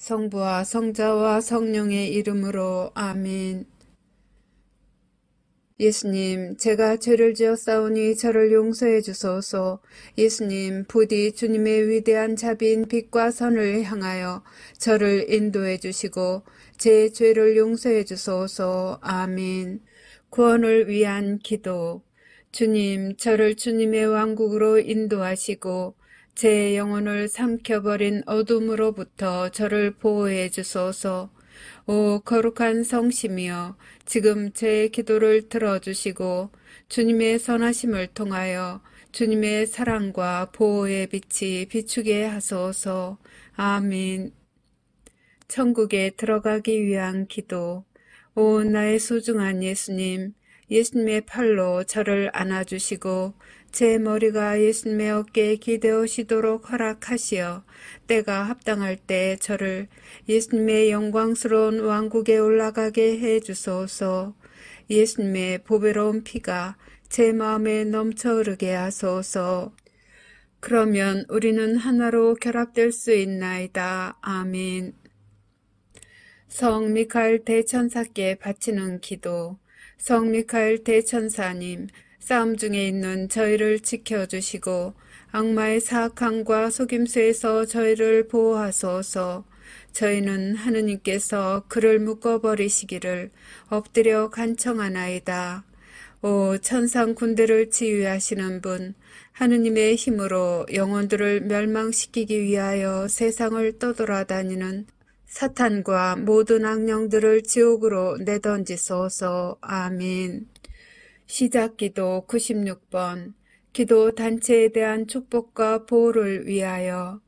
성부와 성자와 성령의 이름으로 아멘. 예수님, 제가 죄를 지었사오니 저를 용서해 주소서. 예수님, 부디 주님의 위대한 자비인 빛과 선을 향하여 저를 인도해 주시고 제 죄를 용서해 주소서. 아멘. 구원을 위한 기도. 주님, 저를 주님의 왕국으로 인도하시고 제 영혼을 삼켜버린 어둠으로부터 저를 보호해 주소서. 오 거룩한 성심이여, 지금 제 기도를 들어주시고 주님의 선하심을 통하여 주님의 사랑과 보호의 빛이 비추게 하소서. 아멘. 천국에 들어가기 위한 기도. 오 나의 소중한 예수님, 예수님의 팔로 저를 안아주시고 제 머리가 예수님의 어깨에 기대어시도록 허락하시어 때가 합당할 때 저를 예수님의 영광스러운 왕국에 올라가게 해주소서. 예수님의 보배로운 피가 제 마음에 넘쳐 흐르게 하소서. 그러면 우리는 하나로 결합될 수 있나이다. 아멘. 성 미카엘 대천사께 바치는 기도. 성 미카엘 대천사님, 싸움 중에 있는 저희를 지켜주시고 악마의 사악함과 속임수에서 저희를 보호하소서. 저희는 하느님께서 그를 묶어버리시기를 엎드려 간청하나이다. 오 천상 군대를 지휘하시는 분, 하느님의 힘으로 영혼들을 멸망시키기 위하여 세상을 떠돌아다니는 사탄과 모든 악령들을 지옥으로 내던지소서. 아멘. 시작기도 96번. 기도 단체에 대한 축복과 보호를 위하여.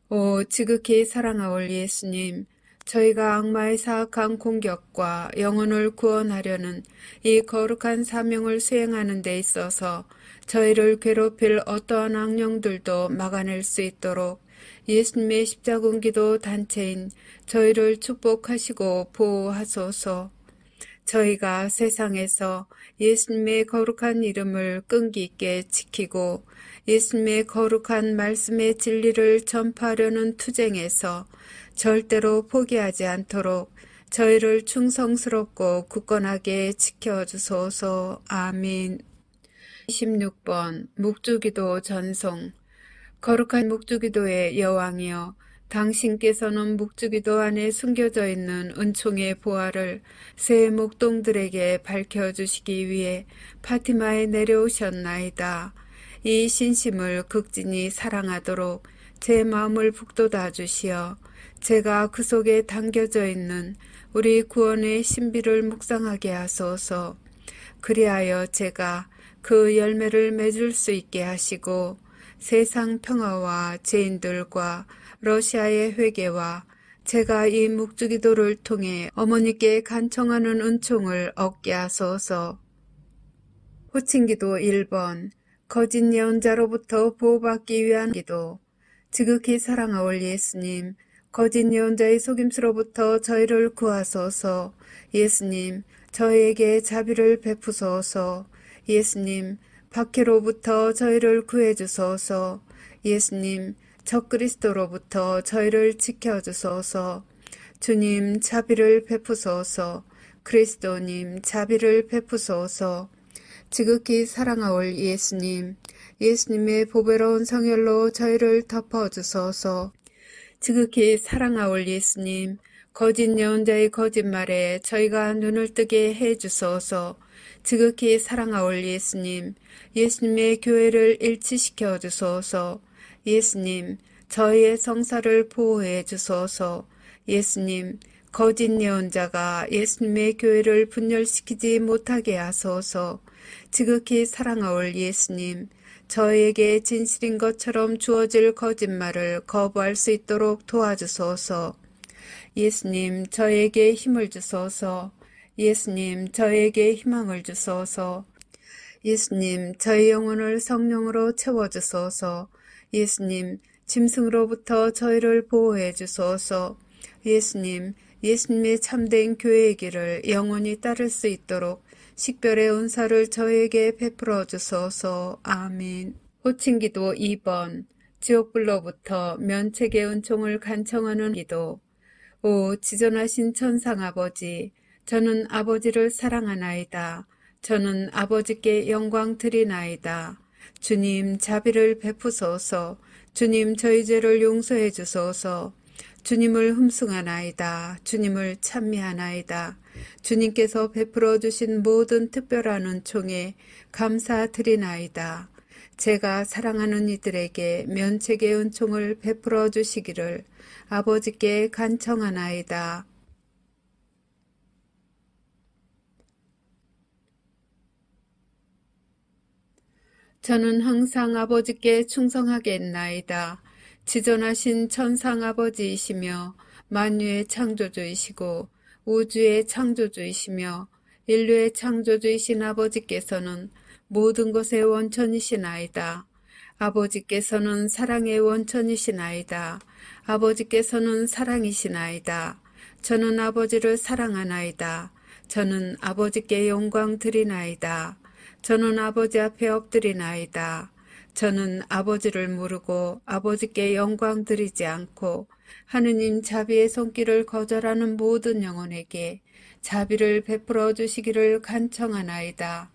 오 지극히 사랑하올 예수님, 저희가 악마의 사악한 공격과 영혼을 구원하려는 이 거룩한 사명을 수행하는 데 있어서 저희를 괴롭힐 어떠한 악령들도 막아낼 수 있도록 예수님의 십자군기도 단체인 저희를 축복하시고 보호하소서. 저희가 세상에서 예수님의 거룩한 이름을 끈기 있게 지키고 예수님의 거룩한 말씀의 진리를 전파하려는 투쟁에서 절대로 포기하지 않도록 저희를 충성스럽고 굳건하게 지켜주소서. 아멘. 26번 묵주기도 전송. 거룩한 묵주기도의 여왕이여, 당신께서는 묵주기도 안에 숨겨져 있는 은총의 보화를 새 목동들에게 밝혀주시기 위해 파티마에 내려오셨나이다. 이 신심을 극진히 사랑하도록 제 마음을 북돋아 주시어 제가 그 속에 담겨져 있는 우리 구원의 신비를 묵상하게 하소서. 그리하여 제가 그 열매를 맺을 수 있게 하시고 세상 평화와 죄인들과 러시아의 회개와 제가 이 묵주기도를 통해 어머니께 간청하는 은총을 얻게 하소서. 호칭기도 1번. 거짓 예언자로부터 보호받기 위한 기도. 지극히 사랑하올 예수님, 거짓 예언자의 속임수로부터 저희를 구하소서. 예수님, 저희에게 자비를 베푸소서. 예수님, 박해로부터 저희를 구해주소서. 예수님, 적그리스도로부터 저희를 지켜주소서. 주님, 자비를 베푸소서. 그리스도님, 자비를 베푸소서. 지극히 사랑하올 예수님, 예수님의 보배로운 성혈로 저희를 덮어주소서. 지극히 사랑하올 예수님, 거짓 예언자의 거짓말에 저희가 눈을 뜨게 해주소서. 지극히 사랑하올 예수님, 예수님의 교회를 일치시켜 주소서. 예수님, 저희의 성사를 보호해 주소서. 예수님, 거짓 예언자가 예수님의 교회를 분열시키지 못하게 하소서. 지극히 사랑하올 예수님, 저희에게 진실인 것처럼 주어질 거짓말을 거부할 수 있도록 도와주소서. 예수님, 저에게 힘을 주소서. 예수님, 저에게 희망을 주소서. 예수님, 저희 영혼을 성령으로 채워주소서. 예수님, 짐승으로부터 저희를 보호해 주소서. 예수님, 예수님의 참된 교회의 길을 영원히 따를 수 있도록 식별의 은사를 저에게 베풀어 주소서. 아멘. 호칭기도 2번. 지옥불로부터 면책의 은총을 간청하는 기도. 오 지존하신 천상 아버지, 저는 아버지를 사랑하나이다. 저는 아버지께 영광 드리나이다. 주님 자비를 베푸소서. 주님 저희 죄를 용서해 주소서. 주님을 흠숭하나이다. 주님을 찬미하나이다. 주님께서 베풀어 주신 모든 특별한 은총에 감사드리나이다. 제가 사랑하는 이들에게 면책의 은총을 베풀어 주시기를 아버지께 간청하나이다. 저는 항상 아버지께 충성하겠나이다. 지존하신 천상 아버지이시며 만유의 창조주이시고 우주의 창조주이시며 인류의 창조주이신 아버지께서는 모든 것의 원천이시나이다. 아버지께서는 사랑의 원천이시나이다. 아버지께서는 사랑이시나이다. 저는 아버지를 사랑하나이다. 저는 아버지께 영광 드리나이다. 저는 아버지 앞에 엎드리나이다. 저는 아버지를 모르고 아버지께 영광 드리지 않고 하느님 자비의 손길을 거절하는 모든 영혼에게 자비를 베풀어 주시기를 간청하나이다.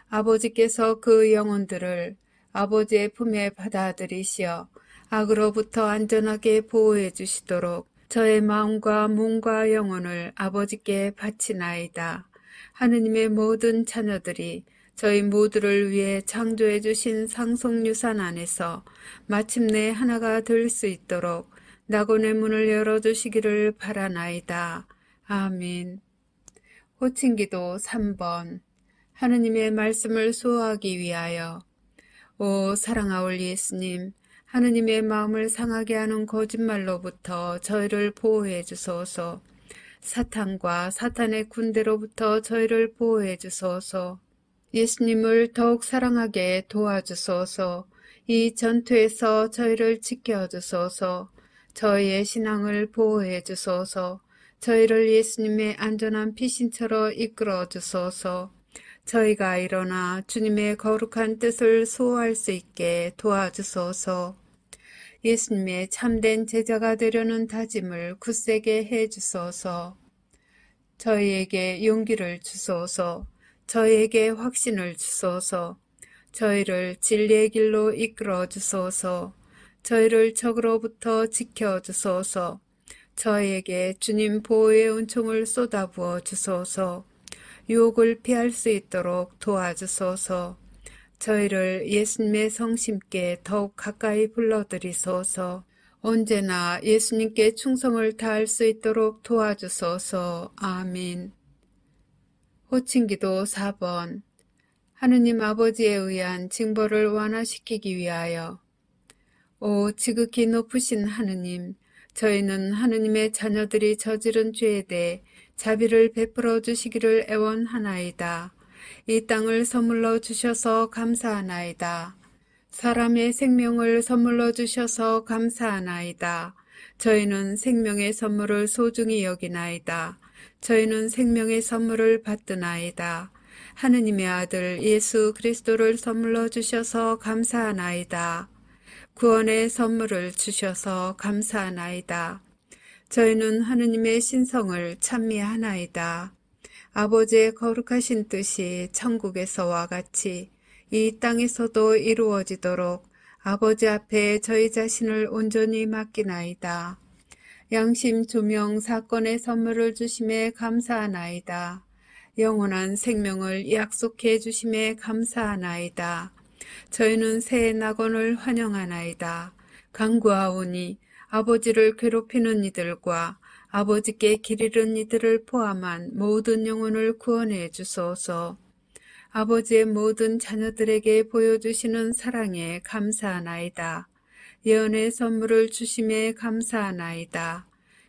아버지께서 그 영혼들을 아버지의 품에 받아들이시어 악으로부터 안전하게 보호해 주시도록 저의 마음과 몸과 영혼을 아버지께 바치나이다. 하느님의 모든 자녀들이 저희 모두를 위해 창조해 주신 상속유산 안에서 마침내 하나가 될 수 있도록 낙원의 문을 열어주시기를 바라나이다. 아멘. 호칭기도 3번. 하느님의 말씀을 수호하기 위하여. 오 사랑하올 예수님, 하느님의 마음을 상하게 하는 거짓말로부터 저희를 보호해 주소서. 사탄과 사탄의 군대로부터 저희를 보호해 주소서. 예수님을 더욱 사랑하게 도와주소서. 이 전투에서 저희를 지켜주소서. 저희의 신앙을 보호해 주소서. 저희를 예수님의 안전한 피신처로 이끌어 주소서. 저희가 일어나 주님의 거룩한 뜻을 수호할 수 있게 도와주소서. 예수님의 참된 제자가 되려는 다짐을 굳세게 해 주소서. 저희에게 용기를 주소서. 저희에게 확신을 주소서. 저희를 진리의 길로 이끌어 주소서. 저희를 적으로부터 지켜 주소서. 저희에게 주님 보호의 은총을 쏟아부어 주소서. 유혹을 피할 수 있도록 도와주소서. 저희를 예수님의 성심께 더욱 가까이 불러들이소서. 언제나 예수님께 충성을 다할 수 있도록 도와주소서. 아멘. 호칭기도 4번. 하느님 아버지에 의한 징벌을 완화시키기 위하여. 오 지극히 높으신 하느님, 저희는 하느님의 자녀들이 저지른 죄에 대해 자비를 베풀어 주시기를 애원하나이다. 이 땅을 선물로 주셔서 감사하나이다. 사람의 생명을 선물로 주셔서 감사하나이다. 저희는 생명의 선물을 소중히 여기나이다. 저희는 생명의 선물을 받드나이다. 하느님의 아들 예수 그리스도를 선물로 주셔서 감사하나이다. 구원의 선물을 주셔서 감사하나이다. 저희는 하느님의 신성을 찬미하나이다. 아버지의 거룩하신 뜻이 천국에서와 같이 이 땅에서도 이루어지도록 아버지 앞에 저희 자신을 온전히 맡기나이다. 양심 조명 사건의 선물을 주심에 감사하나이다. 영원한 생명을 약속해 주심에 감사하나이다. 저희는 새 낙원을 환영하나이다. 간구하오니 아버지를 괴롭히는 이들과 아버지께 길 잃은 이들을 포함한 모든 영혼을 구원해 주소서. 아버지의 모든 자녀들에게 보여주시는 사랑에 감사하나이다. 예언의 선물을 주심에 감사하나이다.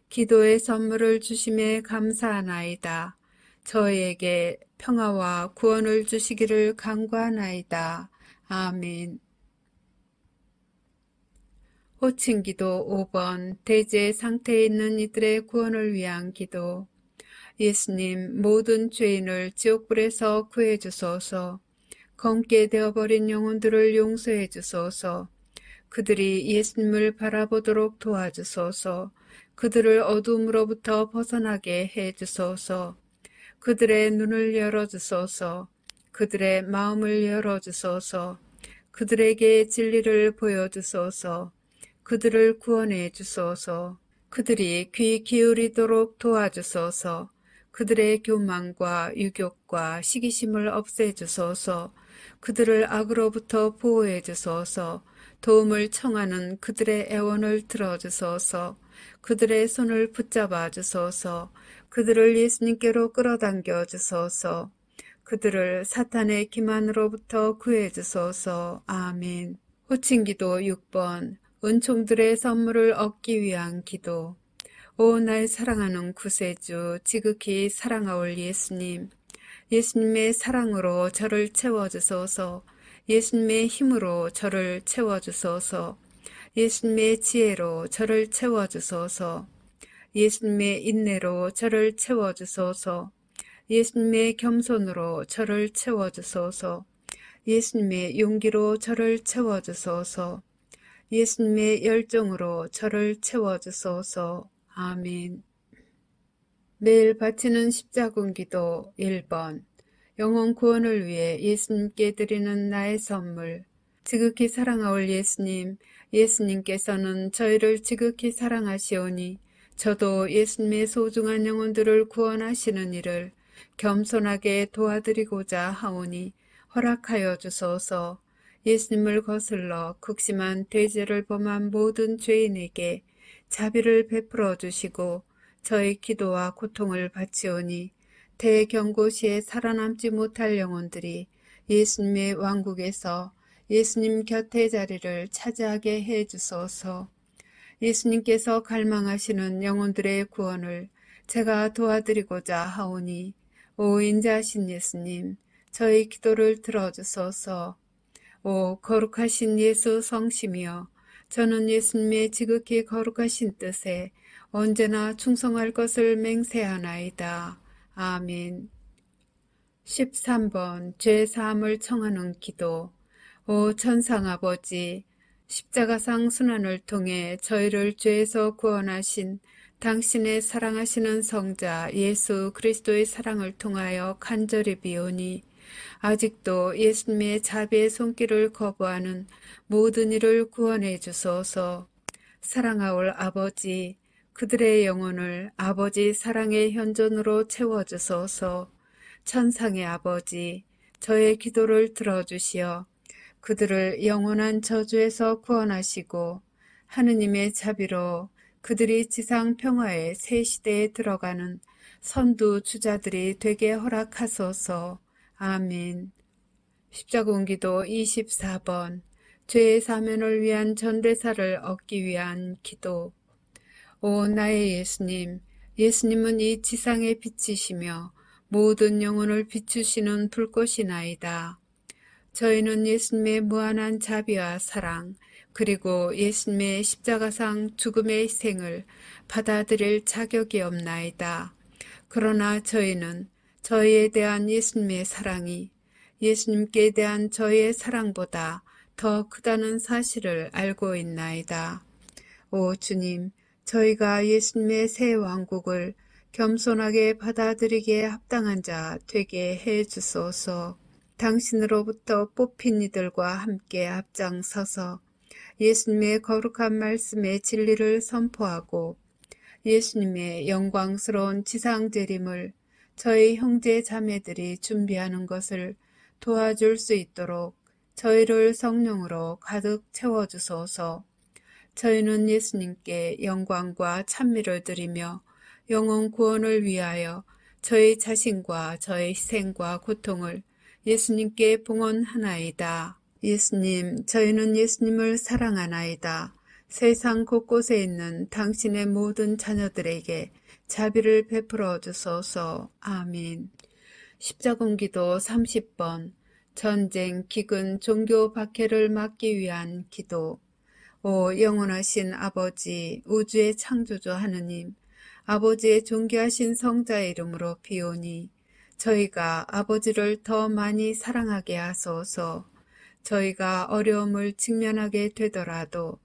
기도의 선물을 주심에 감사하나이다. 저희에게 평화와 구원을 주시기를 간구하나이다. 아멘. 호칭기도 5번. 대제 상태에 있는 이들의 구원을 위한 기도. 예수님, 모든 죄인을 지옥불에서 구해 주소서. 검게 되어버린 영혼들을 용서해 주소서. 그들이 예수님을 바라보도록 도와주소서. 그들을 어둠으로부터 벗어나게 해 주소서. 그들의 눈을 열어주소서. 그들의 마음을 열어주소서. 그들에게 진리를 보여주소서. 그들을 구원해 주소서. 그들이 귀 기울이도록 도와주소서. 그들의 교만과 유욕과 시기심을 없애주소서. 그들을 악으로부터 보호해 주소서. 도움을 청하는 그들의 애원을 들어주소서. 그들의 손을 붙잡아 주소서. 그들을 예수님께로 끌어당겨 주소서. 그들을 사탄의 기만으로부터 구해 주소서. 아멘. 호칭기도 6번. 은총들의 선물을 얻기 위한 기도. 오, 날 사랑하는 구세주, 지극히 사랑하올 예수님. 예수님의 사랑으로 저를 채워주소서. 예수님의 힘으로 저를 채워주소서. 예수님의 지혜로 저를 채워주소서. 예수님의 인내로 저를 채워주소서. 예수님의 겸손으로 저를 채워주소서. 예수님의 용기로 저를 채워주소서. 예수님의 열정으로 저를 채워주소서. 아멘. 매일 바치는 십자군기도 1번. 영혼 구원을 위해 예수님께 드리는 나의 선물. 지극히 사랑하올 예수님, 예수님께서는 저희를 지극히 사랑하시오니 저도 예수님의 소중한 영혼들을 구원하시는 일을 겸손하게 도와드리고자 하오니 허락하여 주소서. 예수님을 거슬러 극심한 대죄를 범한 모든 죄인에게 자비를 베풀어 주시고 저의 기도와 고통을 바치오니 대경고시에 살아남지 못할 영혼들이 예수님의 왕국에서 예수님 곁의 자리를 차지하게 해 주소서. 예수님께서 갈망하시는 영혼들의 구원을 제가 도와드리고자 하오니 오 인자하신 예수님, 저희 기도를 들어주소서. 오 거룩하신 예수 성심이여, 저는 예수님의 지극히 거룩하신 뜻에 언제나 충성할 것을 맹세하나이다. 아멘. 13번 죄사함을 청하는 기도. 오 천상아버지, 십자가상 순환을 통해 저희를 죄에서 구원하신 당신의 사랑하시는 성자 예수 그리스도의 사랑을 통하여 간절히 비오니 아직도 예수님의 자비의 손길을 거부하는 모든 이를 구원해 주소서. 사랑하올 아버지, 그들의 영혼을 아버지 사랑의 현존으로 채워주소서. 천상의 아버지, 저의 기도를 들어주시어 그들을 영원한 저주에서 구원하시고 하느님의 자비로 그들이 지상 평화의 새 시대에 들어가는 선두 주자들이 되게 허락하소서. 아멘. 십자군기도 24번. 죄의 사면을 위한 전대사를 얻기 위한 기도. 오 나의 예수님, 예수님은 이 지상의 빛이시며 모든 영혼을 비추시는 불꽃이나이다. 저희는 예수님의 무한한 자비와 사랑, 그리고 예수님의 십자가상 죽음의 희생을 받아들일 자격이 없나이다. 그러나 저희는 저희에 대한 예수님의 사랑이 예수님께 대한 저희의 사랑보다 더 크다는 사실을 알고 있나이다. 오 주님, 저희가 예수님의 새 왕국을 겸손하게 받아들이기에 합당한 자 되게 해 주소서. 당신으로부터 뽑힌 이들과 함께 앞장서서 예수님의 거룩한 말씀의 진리를 선포하고 예수님의 영광스러운 지상 재림을 저희 형제 자매들이 준비하는 것을 도와줄 수 있도록 저희를 성령으로 가득 채워주소서. 저희는 예수님께 영광과 찬미를 드리며 영혼 구원을 위하여 저희 자신과 저희 희생과 고통을 예수님께 봉헌하나이다. 예수님, 저희는 예수님을 사랑하나이다. 세상 곳곳에 있는 당신의 모든 자녀들에게 자비를 베풀어 주소서. 아멘. 십자군기도 30번. 전쟁, 기근, 종교 박해를 막기 위한 기도. 오 영원하신 아버지, 우주의 창조주 하느님, 아버지의 존귀하신 성자의 이름으로 비오니 저희가 아버지를 더 많이 사랑하게 하소서. 저희가 어려움을 직면하게 되더라도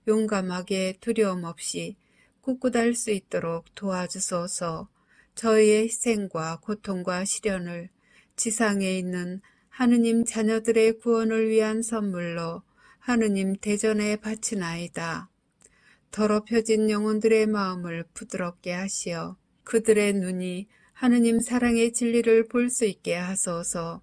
용감하게 두려움 없이 굳굳할 수 있도록 도와주소서. 저희의 희생과 고통과 시련을 지상에 있는 하느님 자녀들의 구원을 위한 선물로 하느님 대전에 바치나이다. 더럽혀진 영혼들의 마음을 부드럽게 하시어 그들의 눈이 하느님 사랑의 진리를 볼 수 있게 하소서.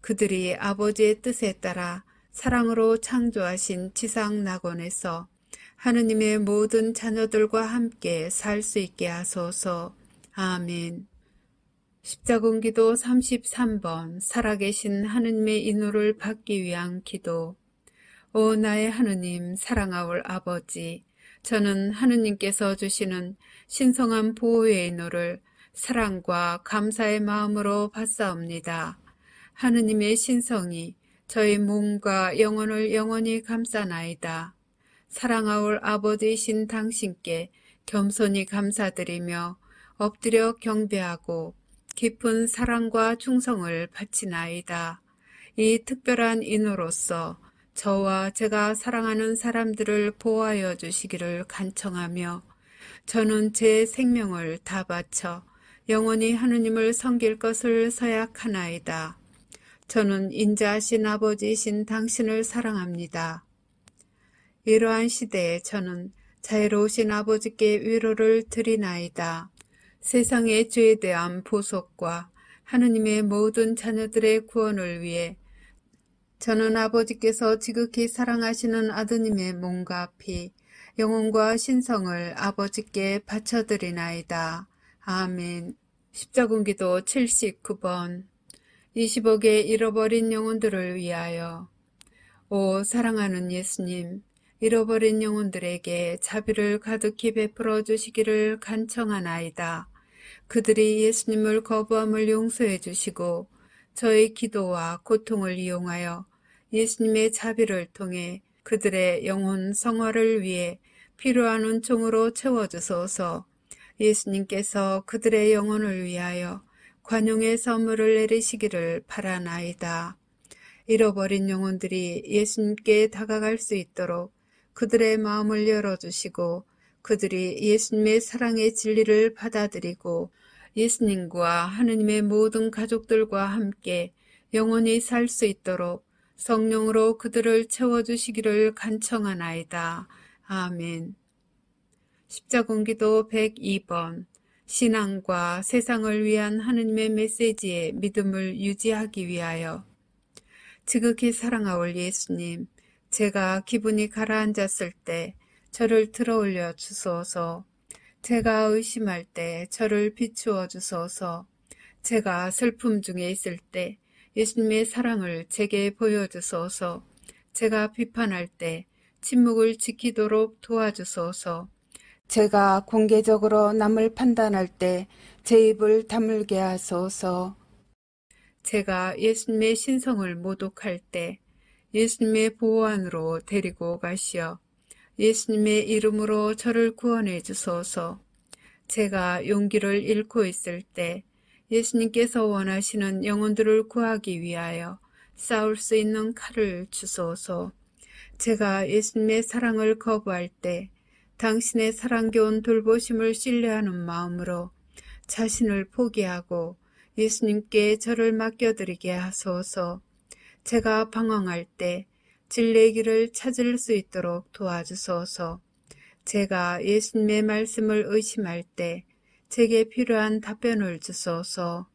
그들이 아버지의 뜻에 따라 사랑으로 창조하신 지상 낙원에서 하느님의 모든 자녀들과 함께 살 수 있게 하소서. 아멘. 십자군기도 33번 살아계신 하느님의 인노를 받기 위한 기도. 오 나의 하느님 사랑하올 아버지, 저는 하느님께서 주시는 신성한 보호의 인노를 사랑과 감사의 마음으로 받사옵니다. 하느님의 신성이 저희 몸과 영혼을 영원히 감싸나이다. 사랑하올 아버지이신 당신께 겸손히 감사드리며 엎드려 경배하고 깊은 사랑과 충성을 바치나이다. 이 특별한 인호로서 저와 제가 사랑하는 사람들을 보호하여 주시기를 간청하며 저는 제 생명을 다 바쳐 영원히 하느님을 섬길 것을 서약하나이다. 저는 인자하신 아버지이신 당신을 사랑합니다. 이러한 시대에 저는 자애로우신 아버지께 위로를 드리나이다. 세상의 죄에 대한 보속과 하느님의 모든 자녀들의 구원을 위해 저는 아버지께서 지극히 사랑하시는 아드님의 몸과 피, 영혼과 신성을 아버지께 바쳐드리나이다. 아멘. 십자군기도 79번 20억의 잃어버린 영혼들을 위하여. 오 사랑하는 예수님, 잃어버린 영혼들에게 자비를 가득히 베풀어 주시기를 간청하나이다. 그들이 예수님을 거부함을 용서해 주시고 저의 기도와 고통을 이용하여 예수님의 자비를 통해 그들의 영혼 성화를 위해 필요한 은총으로 채워주소서. 예수님께서 그들의 영혼을 위하여 관용의 선물을 내리시기를 바라나이다. 잃어버린 영혼들이 예수님께 다가갈 수 있도록 그들의 마음을 열어주시고 그들이 예수님의 사랑의 진리를 받아들이고 예수님과 하느님의 모든 가족들과 함께 영원히 살 수 있도록 성령으로 그들을 채워주시기를 간청하나이다. 아멘. 십자군기도 102번 신앙과 세상을 위한 하느님의 메시지에 믿음을 유지하기 위하여. 지극히 사랑하올 예수님, 제가 기분이 가라앉았을 때 저를 들어올려 주소서. 제가 의심할 때 저를 비추어 주소서. 제가 슬픔 중에 있을 때 예수님의 사랑을 제게 보여주소서. 제가 비판할 때 침묵을 지키도록 도와주소서. 제가 공개적으로 남을 판단할 때 제 입을 다물게 하소서. 제가 예수님의 신성을 모독할 때 예수님의 보호 안으로 데리고 가시어 예수님의 이름으로 저를 구원해 주소서. 제가 용기를 잃고 있을 때 예수님께서 원하시는 영혼들을 구하기 위하여 싸울 수 있는 칼을 주소서. 제가 예수님의 사랑을 거부할 때 당신의 사랑겨운 돌보심을 신뢰하는 마음으로 자신을 포기하고 예수님께 저를 맡겨드리게 하소서. 제가 방황할 때 진리의 길을 찾을 수 있도록 도와주소서. 제가 예수님의 말씀을 의심할 때 제게 필요한 답변을 주소서.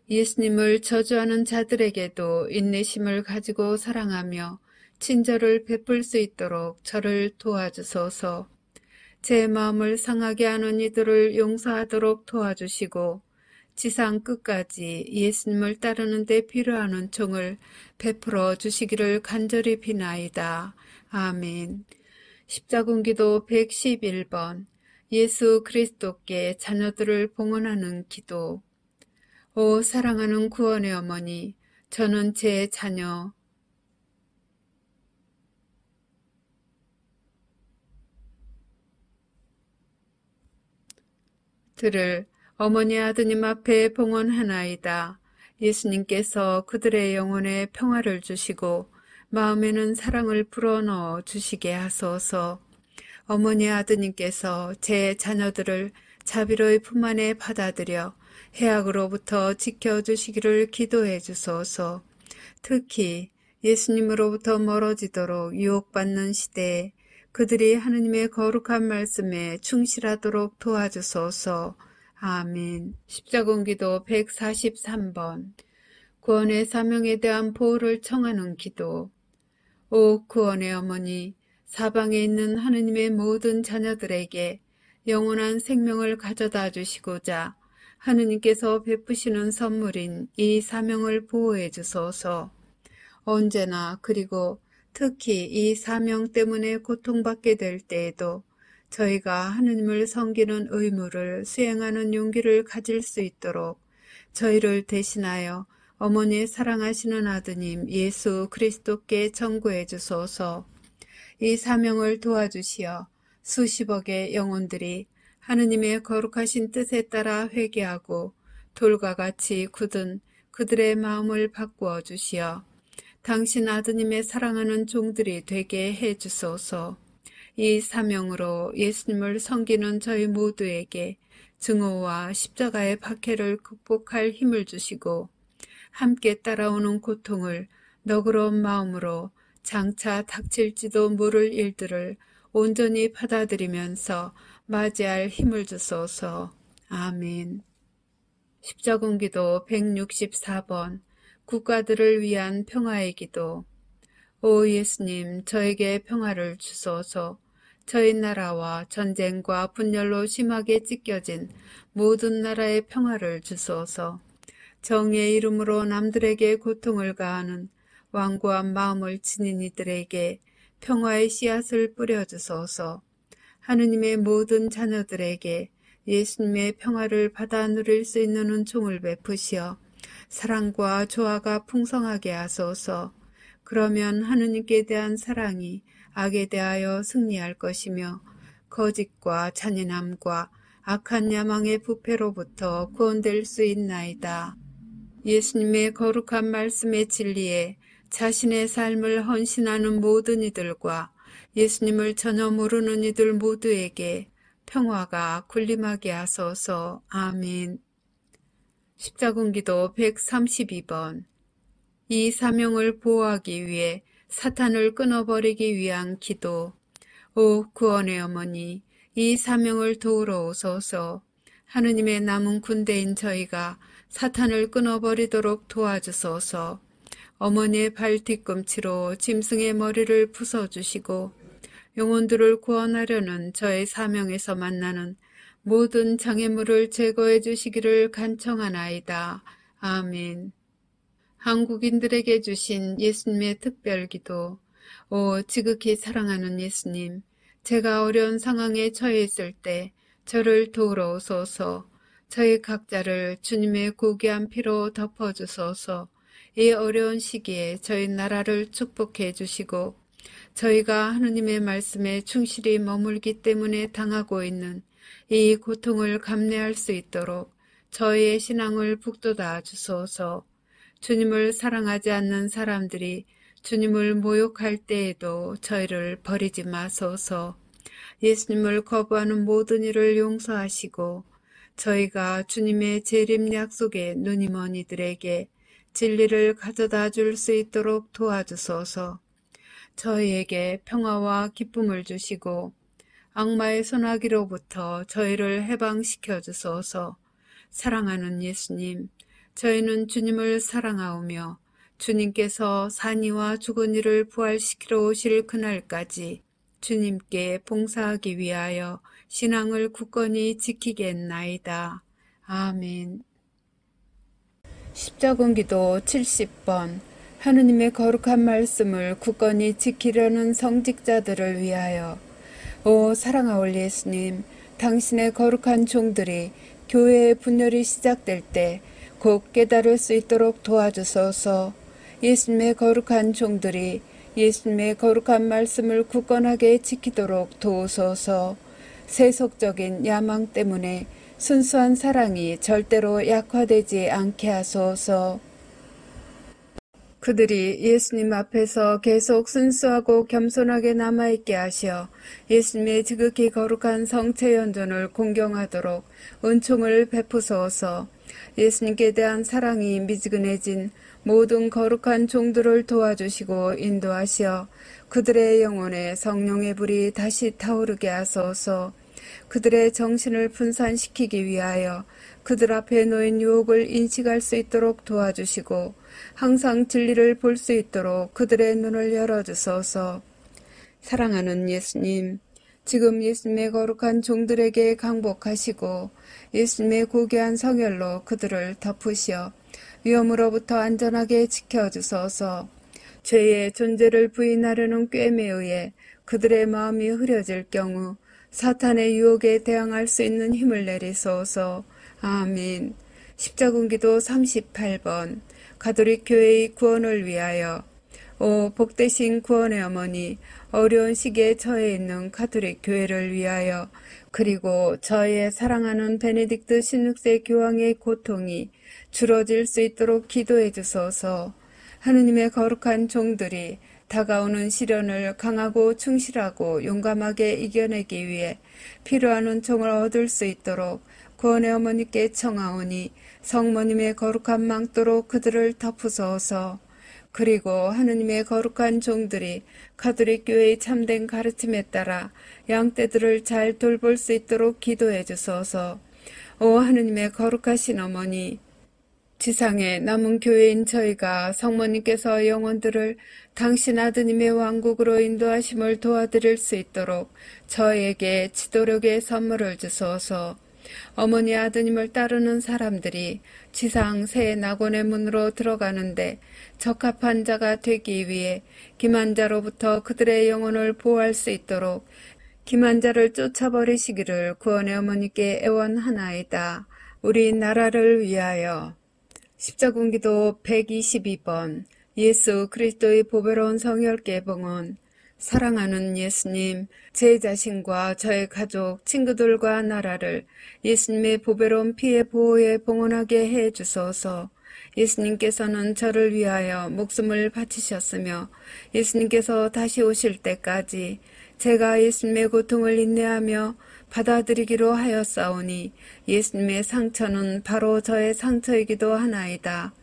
예수님을 저주하는 자들에게도 인내심을 가지고 사랑하며 친절을 베풀 수 있도록 저를 도와주소서. 제 마음을 상하게 하는 이들을 용서하도록 도와주시고 지상 끝까지 예수님을 따르는 데 필요한 은총을 베풀어 주시기를 간절히 비나이다. 아멘. 십자군기도 111번 예수 그리스도께 자녀들을 봉헌하는 기도. 오 사랑하는 구원의 어머니, 저는 제 자녀 들을 어머니 아드님 앞에 봉헌하나이다. 예수님께서 그들의 영혼에 평화를 주시고 마음에는 사랑을 불어넣어 주시게 하소서. 어머니 아드님께서 제 자녀들을 자비로이 품 안에 받아들여 해악으로부터 지켜주시기를 기도해 주소서. 특히 예수님으로부터 멀어지도록 유혹받는 시대에 그들이 하느님의 거룩한 말씀에 충실하도록 도와주소서. 아멘. 십자군기도 143번. 구원의 사명에 대한 보호를 청하는 기도. 오 구원의 어머니, 사방에 있는 하느님의 모든 자녀들에게 영원한 생명을 가져다 주시고자 하느님께서 베푸시는 선물인 이 사명을 보호해 주소서. 언제나 그리고 특히 이 사명 때문에 고통받게 될 때에도 저희가 하느님을 섬기는 의무를 수행하는 용기를 가질 수 있도록 저희를 대신하여 어머니의 사랑하시는 아드님 예수 그리스도께 청구해 주소서. 이 사명을 도와주시어 수십억의 영혼들이 하느님의 거룩하신 뜻에 따라 회개하고 돌과 같이 굳은 그들의 마음을 바꾸어 주시어 당신 아드님의 사랑하는 종들이 되게 해 주소서. 이 사명으로 예수님을 섬기는 저희 모두에게 증오와 십자가의 박해를 극복할 힘을 주시고 함께 따라오는 고통을 너그러운 마음으로 장차 닥칠지도 모를 일들을 온전히 받아들이면서 맞이할 힘을 주소서. 아멘. 십자군기도 164번. 국가들을 위한 평화의 기도. 오 예수님, 저에게 평화를 주소서. 저희 나라와 전쟁과 분열로 심하게 찢겨진 모든 나라의 평화를 주소서. 정의의 이름으로 남들에게 고통을 가하는 완고한 마음을 지닌 이들에게 평화의 씨앗을 뿌려주소서. 하느님의 모든 자녀들에게 예수님의 평화를 받아 누릴 수 있는 은총을 베푸시어 사랑과 조화가 풍성하게 하소서. 그러면 하느님께 대한 사랑이 악에 대하여 승리할 것이며 거짓과 잔인함과 악한 야망의 부패로부터 구원될 수 있나이다. 예수님의 거룩한 말씀의 진리에 자신의 삶을 헌신하는 모든 이들과 예수님을 전혀 모르는 이들 모두에게 평화가 군림하게 하소서. 아멘. 십자군기도 132번. 이 사명을 보호하기 위해 사탄을 끊어버리기 위한 기도. 오 구원의 어머니, 이 사명을 도우러 오소서. 하느님의 남은 군대인 저희가 사탄을 끊어버리도록 도와주소서. 어머니의 발 뒤꿈치로 짐승의 머리를 부숴주시고 영혼들을 구원하려는 저의 사명에서 만나는 모든 장애물을 제거해 주시기를 간청하나이다. 아멘. 한국인들에게 주신 예수님의 특별기도. 오 지극히 사랑하는 예수님, 제가 어려운 상황에 처해 있을 때 저를 도우러 오소서. 저희 각자를 주님의 고귀한 피로 덮어주소서. 이 어려운 시기에 저희 나라를 축복해 주시고 저희가 하느님의 말씀에 충실히 머물기 때문에 당하고 있는 이 고통을 감내할 수 있도록 저희의 신앙을 북돋아 주소서. 주님을 사랑하지 않는 사람들이 주님을 모욕할 때에도 저희를 버리지 마소서. 예수님을 거부하는 모든 일을 용서하시고 저희가 주님의 재림 약속에 눈이 먼 이들에게 진리를 가져다 줄 수 있도록 도와주소서. 저희에게 평화와 기쁨을 주시고 악마의 손아귀로부터 저희를 해방시켜 주소서. 사랑하는 예수님, 저희는 주님을 사랑하오며 주님께서 산이와 죽은 이를 부활시키러 오실 그날까지 주님께 봉사하기 위하여 신앙을 굳건히 지키겠나이다. 아멘. 십자군기도 70번. 하느님의 거룩한 말씀을 굳건히 지키려는 성직자들을 위하여. 오 사랑하올 예수님, 당신의 거룩한 종들이 교회의 분열이 시작될 때 곧 깨달을 수 있도록 도와주소서. 예수님의 거룩한 종들이 예수님의 거룩한 말씀을 굳건하게 지키도록 도우소서. 세속적인 야망 때문에 순수한 사랑이 절대로 약화되지 않게 하소서. 그들이 예수님 앞에서 계속 순수하고 겸손하게 남아있게 하시어 예수님의 지극히 거룩한 성체 연전을 공경하도록 은총을 베푸소서. 예수님께 대한 사랑이 미지근해진 모든 거룩한 종들을 도와주시고 인도하시어 그들의 영혼에 성령의 불이 다시 타오르게 하소서. 그들의 정신을 분산시키기 위하여 그들 앞에 놓인 유혹을 인식할 수 있도록 도와주시고 항상 진리를 볼 수 있도록 그들의 눈을 열어주소서. 사랑하는 예수님, 지금 예수님의 거룩한 종들에게 강복하시고 예수님의 고귀한 성혈로 그들을 덮으시어 위험으로부터 안전하게 지켜주소서. 죄의 존재를 부인하려는 꾀에 의해 그들의 마음이 흐려질 경우 사탄의 유혹에 대항할 수 있는 힘을 내리소서. 아멘. 십자군기도 38번 가톨릭 교회의 구원을 위하여. 오 복되신 구원의 어머니, 어려운 시기에 처해 있는 가톨릭 교회를 위하여, 그리고 저의 사랑하는 베네딕트 16세 교황의 고통이 줄어들 수 있도록 기도해 주소서. 하느님의 거룩한 종들이 다가오는 시련을 강하고 충실하고 용감하게 이겨내기 위해 필요한 은총을 얻을 수 있도록 구원의 어머니께 청하오니 성모님의 거룩한 망토로 그들을 덮으소서. 그리고 하느님의 거룩한 종들이 가톨릭 교회의 참된 가르침에 따라 양떼들을 잘 돌볼 수 있도록 기도해 주소서. 오 하느님의 거룩하신 어머니, 지상의 남은 교회인 저희가 성모님께서 영혼들을 당신 아드님의 왕국으로 인도하심을 도와드릴 수 있도록 저에게 지도력의 선물을 주소서. 어머니 아드님을 따르는 사람들이 지상 새 낙원의 문으로 들어가는데 적합한 자가 되기 위해 기만자로부터 그들의 영혼을 보호할 수 있도록 기만자를 쫓아버리시기를 구원의 어머니께 애원하나이다. 우리 나라를 위하여. 십자군기도 122번 예수 그리스도의 보배로운 성혈계 봉헌. 사랑하는 예수님, 제 자신과 저의 가족, 친구들과 나라를 예수님의 보배로운 피의 보호에 봉헌하게 해 주소서. 예수님께서는 저를 위하여 목숨을 바치셨으며 예수님께서 다시 오실 때까지 제가 예수님의 고통을 인내하며 받아들이기로 하였사오니 예수님의 상처는 바로 저의 상처이기도 하나이다.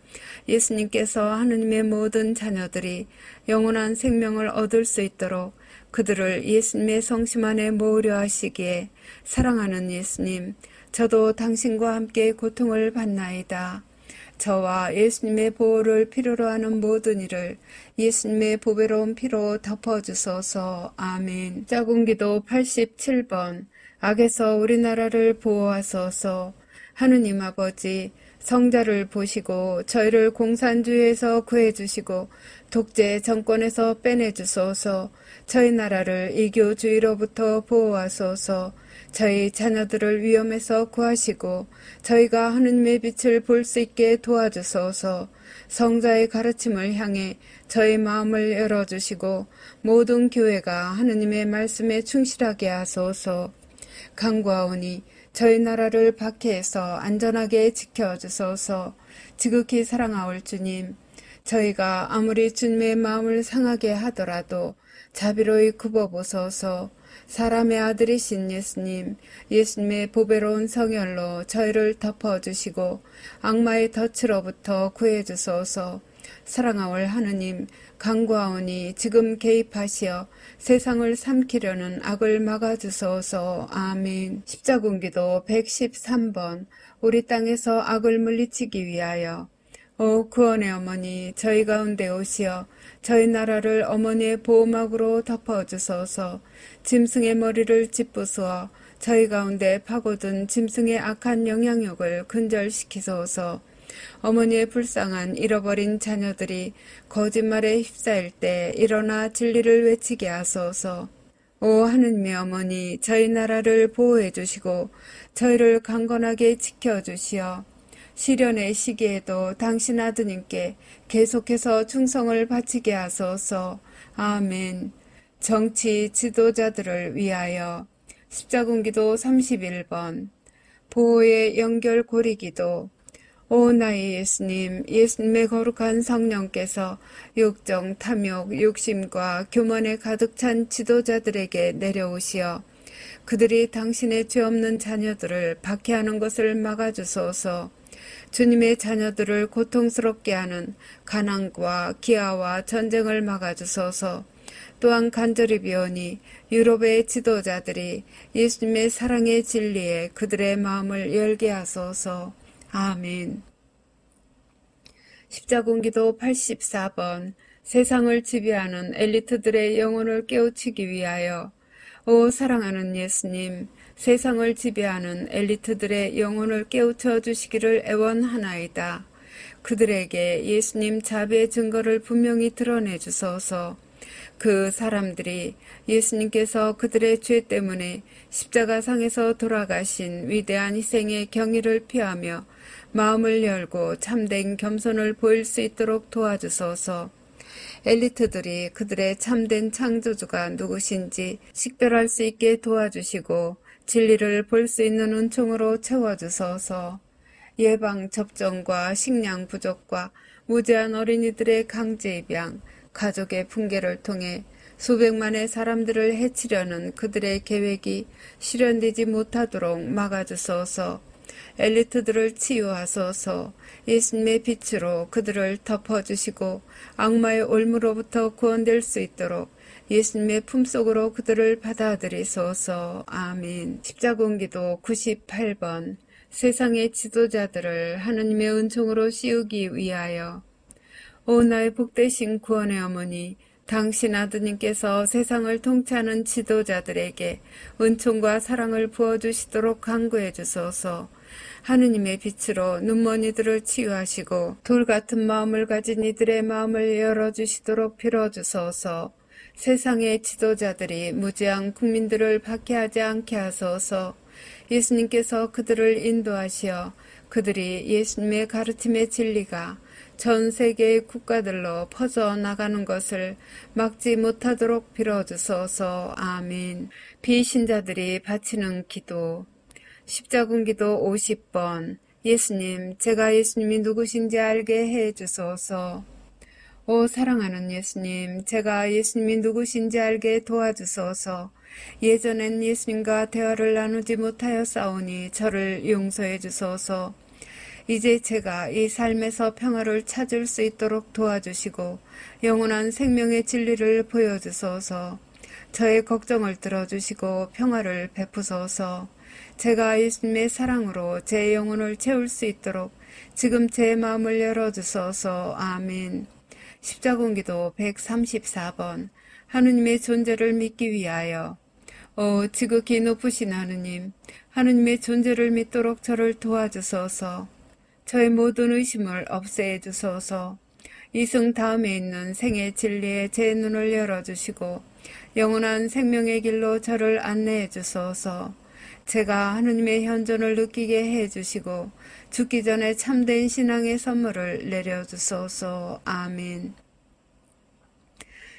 예수님께서 하느님의 모든 자녀들이 영원한 생명을 얻을 수 있도록 그들을 예수님의 성심 안에 모으려 하시기에 사랑하는 예수님, 저도 당신과 함께 고통을 받나이다. 저와 예수님의 보호를 필요로 하는 모든 일을 예수님의 보배로운 피로 덮어주소서. 아멘. 십자군기도 87번 악에서 우리나라를 보호하소서. 하느님 아버지, 성자를 보시고 저희를 공산주의에서 구해주시고 독재 정권에서 빼내주소서. 저희 나라를 이교주의로부터 보호하소서. 저희 자녀들을 위험에서 구하시고 저희가 하느님의 빛을 볼 수 있게 도와주소서. 성자의 가르침을 향해 저희 마음을 열어주시고 모든 교회가 하느님의 말씀에 충실하게 하소서. 간구하오니 저희 나라를 박해에서 안전하게 지켜주소서. 지극히 사랑하올 주님, 저희가 아무리 주님의 마음을 상하게 하더라도 자비로이 굽어보소서. 사람의 아들이신 예수님, 예수님의 보배로운 성혈로 저희를 덮어주시고 악마의 덫으로부터 구해주소서. 사랑하올 하느님, 간구하오니 지금 개입하시어 세상을 삼키려는 악을 막아주소서. 아멘. 십자군기도 113번 우리 땅에서 악을 물리치기 위하여. 오 구원의 어머니, 저희 가운데 오시어 저희 나라를 어머니의 보호막으로 덮어주소서. 짐승의 머리를 짚부수어 저희 가운데 파고든 짐승의 악한 영향력을 근절시키소서. 어머니의 불쌍한 잃어버린 자녀들이 거짓말에 휩싸일 때 일어나 진리를 외치게 하소서. 오 하느님의 어머니, 저희 나라를 보호해 주시고 저희를 강건하게 지켜주시어 시련의 시기에도 당신 아드님께 계속해서 충성을 바치게 하소서. 아멘. 정치 지도자들을 위하여. 십자군기도 31번 보호의 연결고리기도. 오 나의 예수님, 예수님의 거룩한 성령께서 욕정, 탐욕, 욕심과 교만에 가득 찬 지도자들에게 내려오시어 그들이 당신의 죄 없는 자녀들을 박해하는 것을 막아주소서. 주님의 자녀들을 고통스럽게 하는 가난과 기아와 전쟁을 막아주소서. 또한 간절히 비오니 유럽의 지도자들이 예수님의 사랑의 진리에 그들의 마음을 열게 하소서. 아멘. 십자군기도 84번. 세상을 지배하는 엘리트들의 영혼을 깨우치기 위하여. 오 사랑하는 예수님, 세상을 지배하는 엘리트들의 영혼을 깨우쳐 주시기를 애원하나이다. 그들에게 예수님 자비의 증거를 분명히 드러내 주소서. 그 사람들이 예수님께서 그들의 죄 때문에 십자가상에서 돌아가신 위대한 희생의 경의를 표하며 마음을 열고 참된 겸손을 보일 수 있도록 도와주소서. 엘리트들이 그들의 참된 창조주가 누구신지 식별할 수 있게 도와주시고 진리를 볼 수 있는 은총으로 채워주소서. 예방 접종과 식량 부족과 무제한 어린이들의 강제 입양, 가족의 붕괴를 통해 수백만의 사람들을 해치려는 그들의 계획이 실현되지 못하도록 막아주소서. 엘리트들을 치유하소서. 예수님의 빛으로 그들을 덮어주시고 악마의 올무로부터 구원될 수 있도록 예수님의 품속으로 그들을 받아들이소서. 아멘. 십자군기도 98번. 세상의 지도자들을 하느님의 은총으로 씌우기 위하여. 오 나의 복되신 구원의 어머니, 당신 아드님께서 세상을 통치하는 지도자들에게 은총과 사랑을 부어주시도록 간구해 주소서. 하느님의 빛으로 눈먼 이들을 치유하시고 돌같은 마음을 가진 이들의 마음을 열어주시도록 빌어주소서. 세상의 지도자들이 무지한 국민들을 박해하지 않게 하소서. 예수님께서 그들을 인도하시어 그들이 예수님의 가르침의 진리가 전 세계의 국가들로 퍼져나가는 것을 막지 못하도록 빌어주소서. 아멘. 비신자들이 바치는 기도. 십자군기도 50번. 예수님, 제가 예수님이 누구신지 알게 해주소서. 오 사랑하는 예수님, 제가 예수님이 누구신지 알게 도와주소서. 예전엔 예수님과 대화를 나누지 못하여 싸우니 저를 용서해 주소서. 이제 제가 이 삶에서 평화를 찾을 수 있도록 도와주시고 영원한 생명의 진리를 보여주소서. 저의 걱정을 들어주시고 평화를 베푸소서. 제가 예수님의 사랑으로 제 영혼을 채울 수 있도록 지금 제 마음을 열어주소서. 아멘. 십자군기도 134번. 하느님의 존재를 믿기 위하여. 오 지극히 높으신 하느님, 하느님의 존재를 믿도록 저를 도와주소서. 저의 모든 의심을 없애 주소서. 이승 다음에 있는 생의 진리에 제 눈을 열어주시고 영원한 생명의 길로 저를 안내해 주소서. 제가 하느님의 현존을 느끼게 해주시고 죽기 전에 참된 신앙의 선물을 내려주소서. 아멘.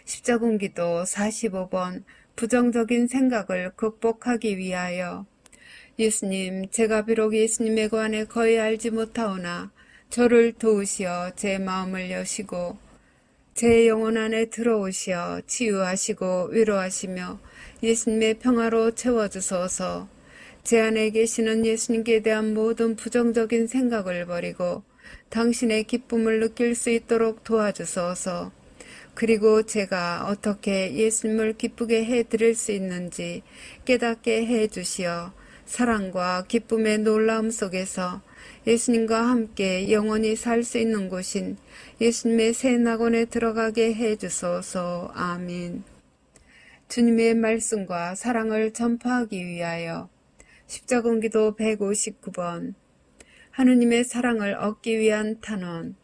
십자군기도 45번. 부정적인 생각을 극복하기 위하여. 예수님, 제가 비록 예수님에 관해 거의 알지 못하오나 저를 도우시어 제 마음을 여시고 제 영혼 안에 들어오시어 치유하시고 위로하시며 예수님의 평화로 채워주소서. 제 안에 계시는 예수님께 대한 모든 부정적인 생각을 버리고 당신의 기쁨을 느낄 수 있도록 도와주소서. 그리고 제가 어떻게 예수님을 기쁘게 해드릴 수 있는지 깨닫게 해주시어 사랑과 기쁨의 놀라움 속에서 예수님과 함께 영원히 살 수 있는 곳인 예수님의 새 낙원에 들어가게 해주소서. 아멘. 주님의 말씀과 사랑을 전파하기 위하여. 십자군기도 159번. 하느님의 사랑을 얻기 위한 탄원.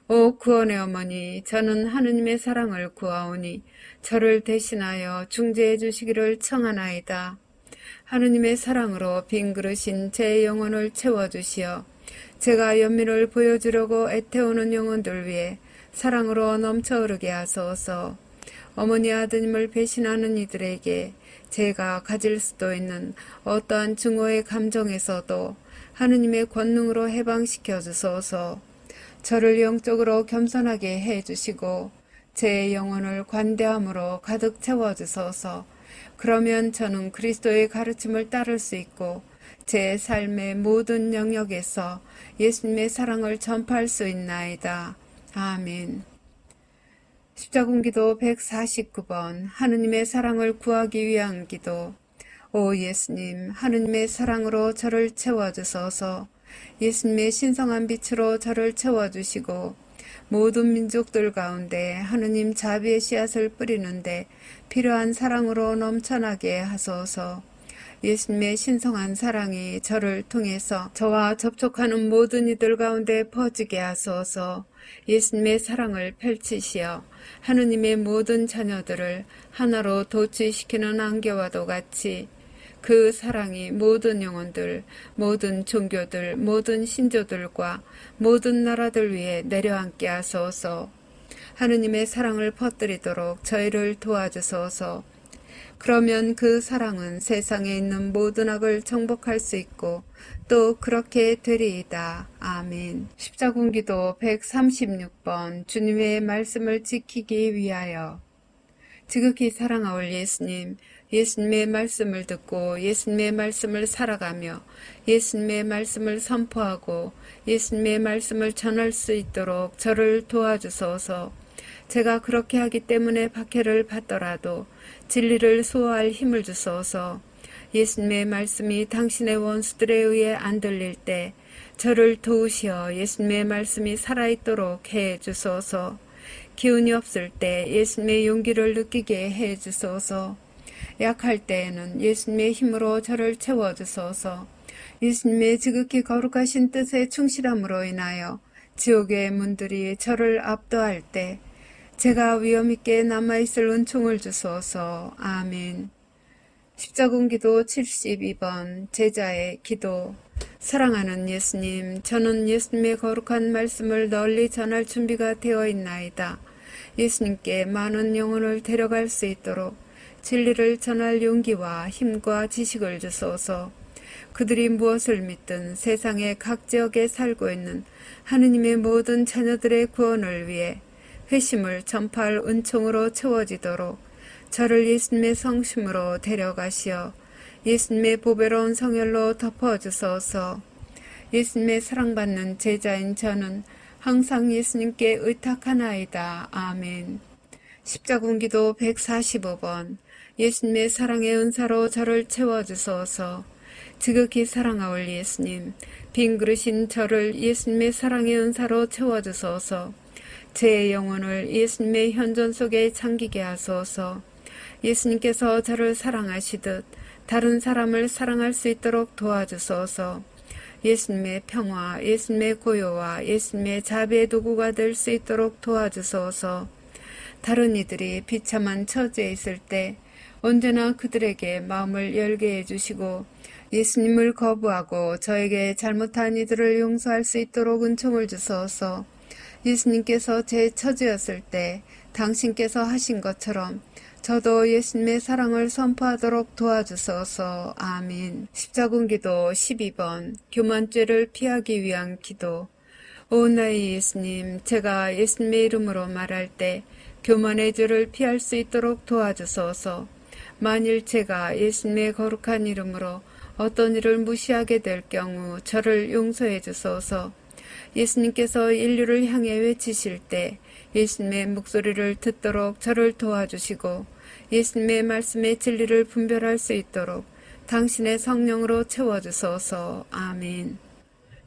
오 구원의 어머니, 저는 하느님의 사랑을 구하오니 저를 대신하여 중재해 주시기를 청하나이다. 하느님의 사랑으로 빈 그릇인 제 영혼을 채워주시어 제가 연민을 보여주려고 애태우는 영혼들 위해 사랑으로 넘쳐흐르게 하소서. 어머니 아드님을 배신하는 이들에게 제가 가질 수도 있는 어떠한 증오의 감정에서도 하느님의 권능으로 해방시켜 주소서. 저를 영적으로 겸손하게 해주시고 제 영혼을 관대함으로 가득 채워주소서. 그러면 저는 그리스도의 가르침을 따를 수 있고 제 삶의 모든 영역에서 예수님의 사랑을 전파할 수 있나이다. 아멘. 십자군기도 149번 하느님의 사랑을 구하기 위한 기도. 오 예수님, 하느님의 사랑으로 저를 채워주소서. 예수님의 신성한 빛으로 저를 채워주시고 모든 민족들 가운데 하느님 자비의 씨앗을 뿌리는데 필요한 사랑으로 넘쳐나게 하소서. 예수님의 신성한 사랑이 저를 통해서 저와 접촉하는 모든 이들 가운데 퍼지게 하소서. 예수님의 사랑을 펼치시어 하느님의 모든 자녀들을 하나로 도취시키는 안개와도 같이 그 사랑이 모든 영혼들, 모든 종교들, 모든 신조들과 모든 나라들 위에 내려앉게 하소서. 하느님의 사랑을 퍼뜨리도록 저희를 도와주소서. 그러면 그 사랑은 세상에 있는 모든 악을 정복할 수 있고 또 그렇게 되리이다. 아멘. 십자군기도 136번 주님의 말씀을 지키기 위하여. 지극히 사랑하올 예수님, 예수님의 말씀을 듣고 예수님의 말씀을 살아가며 예수님의 말씀을 선포하고 예수님의 말씀을 전할 수 있도록 저를 도와주소서. 제가 그렇게 하기 때문에 박해를 받더라도 진리를 수호할 힘을 주소서. 예수님의 말씀이 당신의 원수들에 의해 안 들릴 때 저를 도우시어 예수님의 말씀이 살아있도록 해 주소서. 기운이 없을 때 예수님의 용기를 느끼게 해 주소서. 약할 때에는 예수님의 힘으로 저를 채워주소서. 예수님의 지극히 거룩하신 뜻에 충실함으로 인하여 지옥의 문들이 저를 압도할 때 제가 위험있게 남아있을 은총을 주소서. 아멘. 십자군기도 72번 제자의 기도. 사랑하는 예수님, 저는 예수님의 거룩한 말씀을 널리 전할 준비가 되어 있나이다. 예수님께 많은 영혼을 데려갈 수 있도록 진리를 전할 용기와 힘과 지식을 주소서. 그들이 무엇을 믿든 세상의 각 지역에 살고 있는 하느님의 모든 자녀들의 구원을 위해 회심을 전파할 은총으로 채워지도록 저를 예수님의 성심으로 데려가시어 예수님의 보배로운 성혈로 덮어주소서. 예수님의 사랑받는 제자인 저는 항상 예수님께 의탁하나이다. 아멘. 십자군기도 145번 예수님의 사랑의 은사로 저를 채워주소서. 지극히 사랑하올 예수님, 빈 그릇인 저를 예수님의 사랑의 은사로 채워주소서. 제 영혼을 예수님의 현존 속에 잠기게 하소서. 예수님께서 저를 사랑하시듯 다른 사람을 사랑할 수 있도록 도와주소서. 예수님의 평화, 예수님의 고요와 예수님의 자비의 도구가 될 수 있도록 도와주소서. 다른 이들이 비참한 처지에 있을 때 언제나 그들에게 마음을 열게 해주시고 예수님을 거부하고 저에게 잘못한 이들을 용서할 수 있도록 은총을 주소서. 예수님께서 제 처지였을 때 당신께서 하신 것처럼 저도 예수님의 사랑을 선포하도록 도와주소서. 아멘. 십자군기도 12번 교만죄를 피하기 위한 기도. 오 나의 예수님, 제가 예수님의 이름으로 말할 때 교만의 죄를 피할 수 있도록 도와주소서. 만일 제가 예수님의 거룩한 이름으로 어떤 일을 무시하게 될 경우 저를 용서해 주소서. 예수님께서 인류를 향해 외치실 때 예수님의 목소리를 듣도록 저를 도와주시고 예수님의 말씀의 진리를 분별할 수 있도록 당신의 성령으로 채워주소서. 아멘.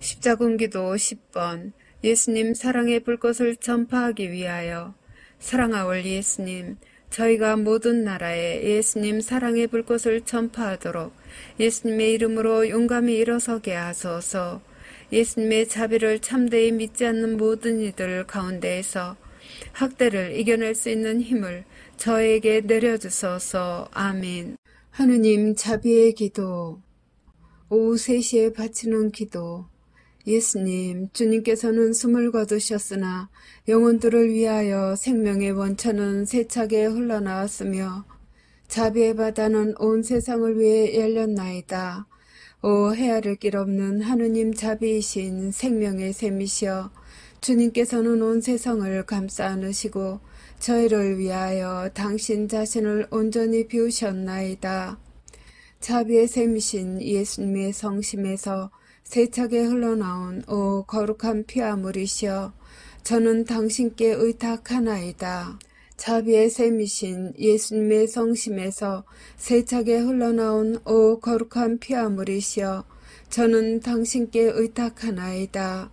십자군기도 10번 예수님 사랑의 불꽃을 전파하기 위하여. 사랑하올 예수님, 저희가 모든 나라에 예수님 사랑의 불꽃을 전파하도록 예수님의 이름으로 용감히 일어서게 하소서. 예수님의 자비를 참되이 믿지 않는 모든 이들 가운데에서 학대를 이겨낼 수 있는 힘을 저에게 내려주소서. 아멘. 하느님 자비의 기도. 오후 3시에 바치는 기도. 예수님, 주님께서는 숨을 거두셨으나 영혼들을 위하여 생명의 원천은 세차게 흘러나왔으며 자비의 바다는 온 세상을 위해 열렸나이다. 오 헤아릴 길 없는 하느님 자비이신 생명의 샘이시여 주님께서는 온 세상을 감싸 안으시고 저희를 위하여 당신 자신을 온전히 비우셨나이다. 자비의 샘이신 예수님의 성심에서 세차게 흘러나온 오 거룩한 피아물이시여 저는 당신께 의탁하나이다. 자비의 샘이신 예수님의 성심에서 세차게 흘러나온 오 거룩한 피아물이시여 저는 당신께 의탁하나이다.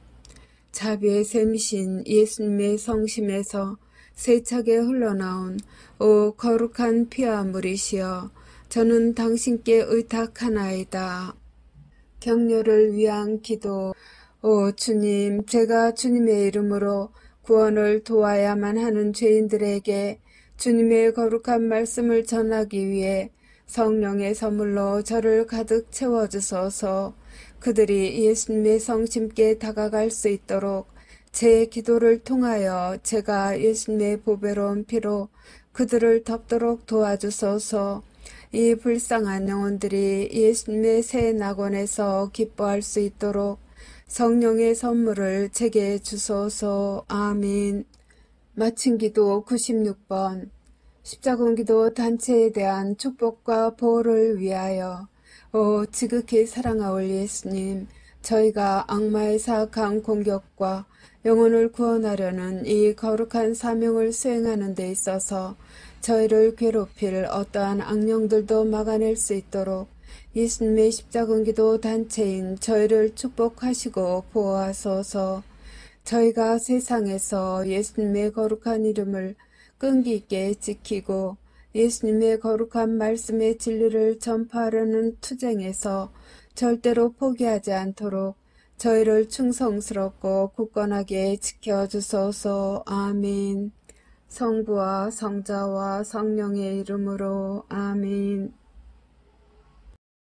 자비의 샘이신 예수님의 성심에서 세차게 흘러나온 오 거룩한 피아물이시여 저는 당신께 의탁하나이다. 격려를 위한 기도. 오 주님, 제가 주님의 이름으로 구원을 도와야만 하는 죄인들에게 주님의 거룩한 말씀을 전하기 위해 성령의 선물로 저를 가득 채워주소서. 그들이 예수님의 성심께 다가갈 수 있도록 제 기도를 통하여 제가 예수님의 보배로운 피로 그들을 덮도록 도와주소서. 이 불쌍한 영혼들이 예수님의 새 낙원에서 기뻐할 수 있도록 성령의 선물을 제게 주소서. 아멘. 마친 기도 96번. 십자군기도 단체에 대한 축복과 보호를 위하여. 오 지극히 사랑하올 예수님, 저희가 악마의 사악한 공격과 영혼을 구원하려는 이 거룩한 사명을 수행하는 데 있어서 저희를 괴롭힐 어떠한 악령들도 막아낼 수 있도록 예수님의 십자군기도 단체인 저희를 축복하시고 보호하소서. 저희가 세상에서 예수님의 거룩한 이름을 끈기 있게 지키고 예수님의 거룩한 말씀의 진리를 전파하려는 투쟁에서 절대로 포기하지 않도록 저희를 충성스럽고 굳건하게 지켜주소서. 아멘. 성부와 성자와 성령의 이름으로 아멘.